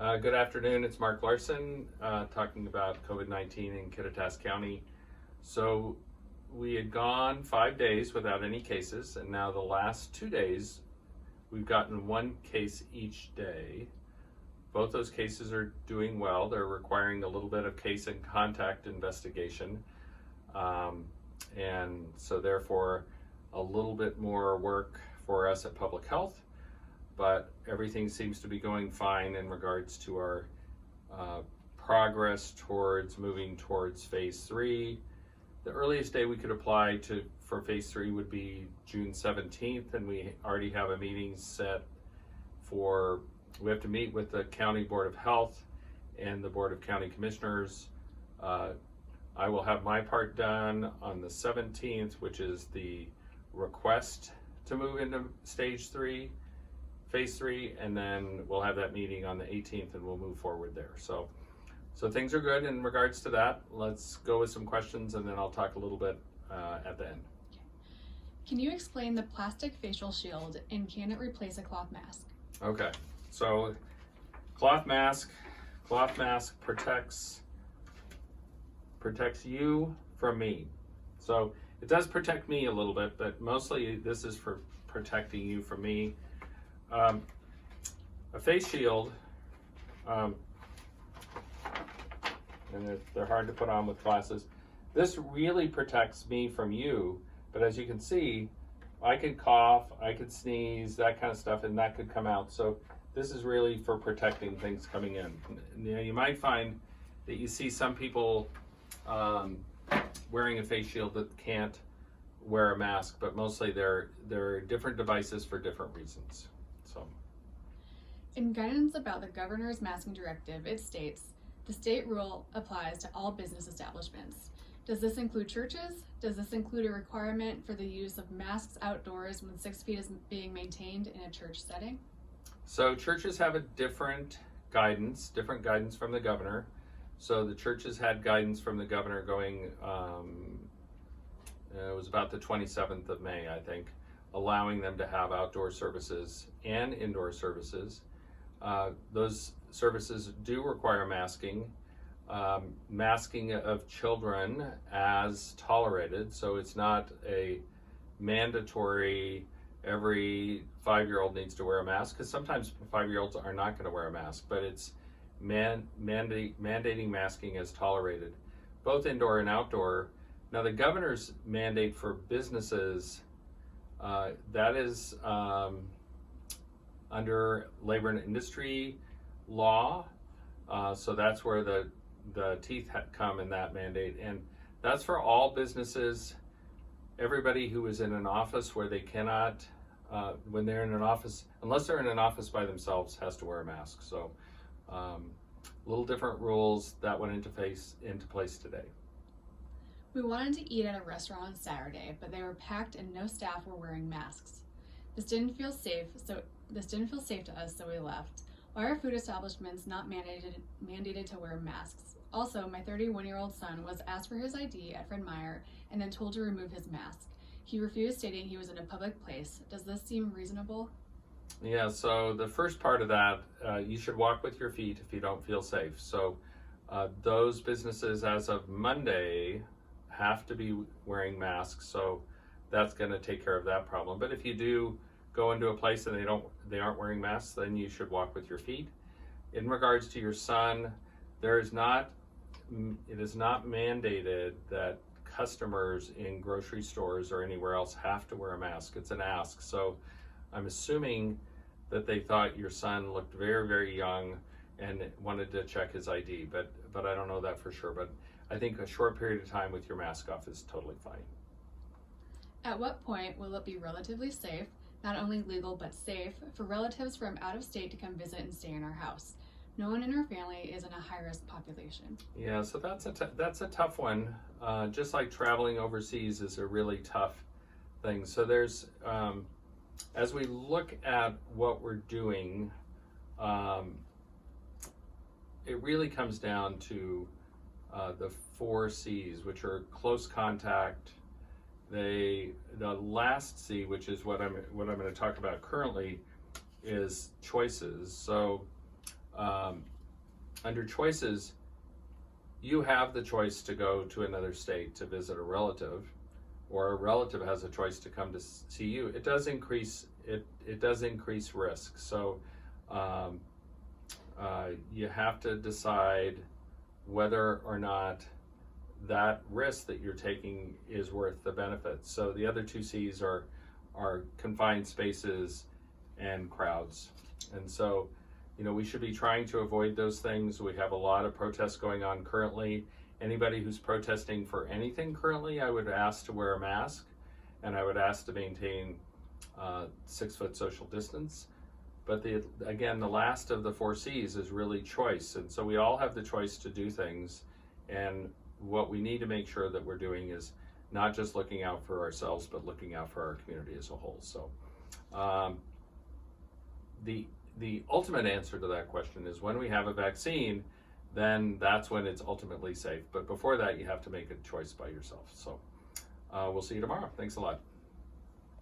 Good afternoon, it's Mark Larson talking about COVID-19 in Kittitas County. So we had gone 5 days without any cases, and now the last 2 days we've gotten one case each day. Both those cases are doing well. They're requiring a little bit of case and contact investigation, and so therefore a little bit more work for us at Public Health. But everything seems to be going fine in regards to our progress towards moving towards phase 3. The earliest day we could apply for phase 3 would be June 17th, and we already have a meeting set we have to meet with the County Board of Health and the Board of County Commissioners. I will have my part done on the 17th, which is the request to move into phase 3, and then we'll have that meeting on the 18th and we'll move forward there. So things are good in regards to that. Let's go with some questions and then I'll talk a little bit at the end. Can you explain the plastic facial shield and can it replace a cloth mask? Okay, so cloth mask protects you from me. So it does protect me a little bit, but mostly this is for protecting you from me. A face shield, and they're hard to put on with glasses. This really protects me from you, but as you can see, I could cough, I could sneeze, that kind of stuff, and that could come out. So this is really for protecting things coming in. You might find that you see some people wearing a face shield that can't wear a mask, but mostly they're different devices for different reasons. So, in guidance about the governor's masking directive, it states, the state rule applies to all business establishments. Does this include churches? Does this include a requirement for the use of masks outdoors when 6 feet is being maintained in a church setting? So churches have a different guidance from the governor. So the churches had guidance from the governor going, it was about the 27th of May, I think, allowing them to have outdoor services and indoor services. Those services do require masking. Masking of children as tolerated, so it's not a mandatory every 5-year-old needs to wear a mask, because sometimes 5-year-olds are not going to wear a mask, but it's mandating masking as tolerated, both indoor and outdoor. Now the governor's mandate for businesses, that is under labor and industry law, so that's where the teeth come in that mandate, and that's for all businesses. Everybody who is in an office where they cannot, when they're in an office, unless they're in an office by themselves, has to wear a mask. So little different rules that went into place today. We wanted to eat at a restaurant on Saturday, but they were packed and no staff were wearing masks. This didn't feel safe to us, so we left. Why are food establishments not mandated to wear masks? Also, my 31-year-old son was asked for his ID at Fred Meyer and then told to remove his mask. He refused, stating he was in a public place. Does this seem reasonable? Yeah, so the first part of that, you should walk with your feet if you don't feel safe. So those businesses as of Monday have to be wearing masks, so that's going to take care of that problem. But if you do go into a place and they aren't wearing masks, then you should walk with your feet. In regards to your son, it is not mandated that customers in grocery stores or anywhere else have to wear a mask. It's an ask. So I'm assuming that they thought your son looked very, very young and wanted to check his ID, but I don't know that for sure. But I think a short period of time with your mask off is totally fine. At what point will it be relatively safe, not only legal but safe, for relatives from out of state to come visit and stay in our house? No one in our family is in a high-risk population. Yeah, so that's a tough one. Just like traveling overseas is a really tough thing. So there's, as we look at what we're doing, it really comes down to the 4 C's, which are close contact. The last C, which is what I'm going to talk about currently, is choices. So Under choices, you have the choice to go to another state to visit a relative, or a relative has a choice to come to see you. It does increase risk. So you have to decide whether or not that risk that you're taking is worth the benefits. So the other two C's are confined spaces and crowds. And so, we should be trying to avoid those things. We have a lot of protests going on currently. Anybody who's protesting for anything currently, I would ask to wear a mask, and I would ask to maintain 6-foot social distance. But again, the last of the 4 C's is really choice. And so we all have the choice to do things. And what we need to make sure that we're doing is not just looking out for ourselves, but looking out for our community as a whole. So the ultimate answer to that question is when we have a vaccine, then that's when it's ultimately safe. But before that, you have to make a choice by yourself. So we'll see you tomorrow. Thanks a lot.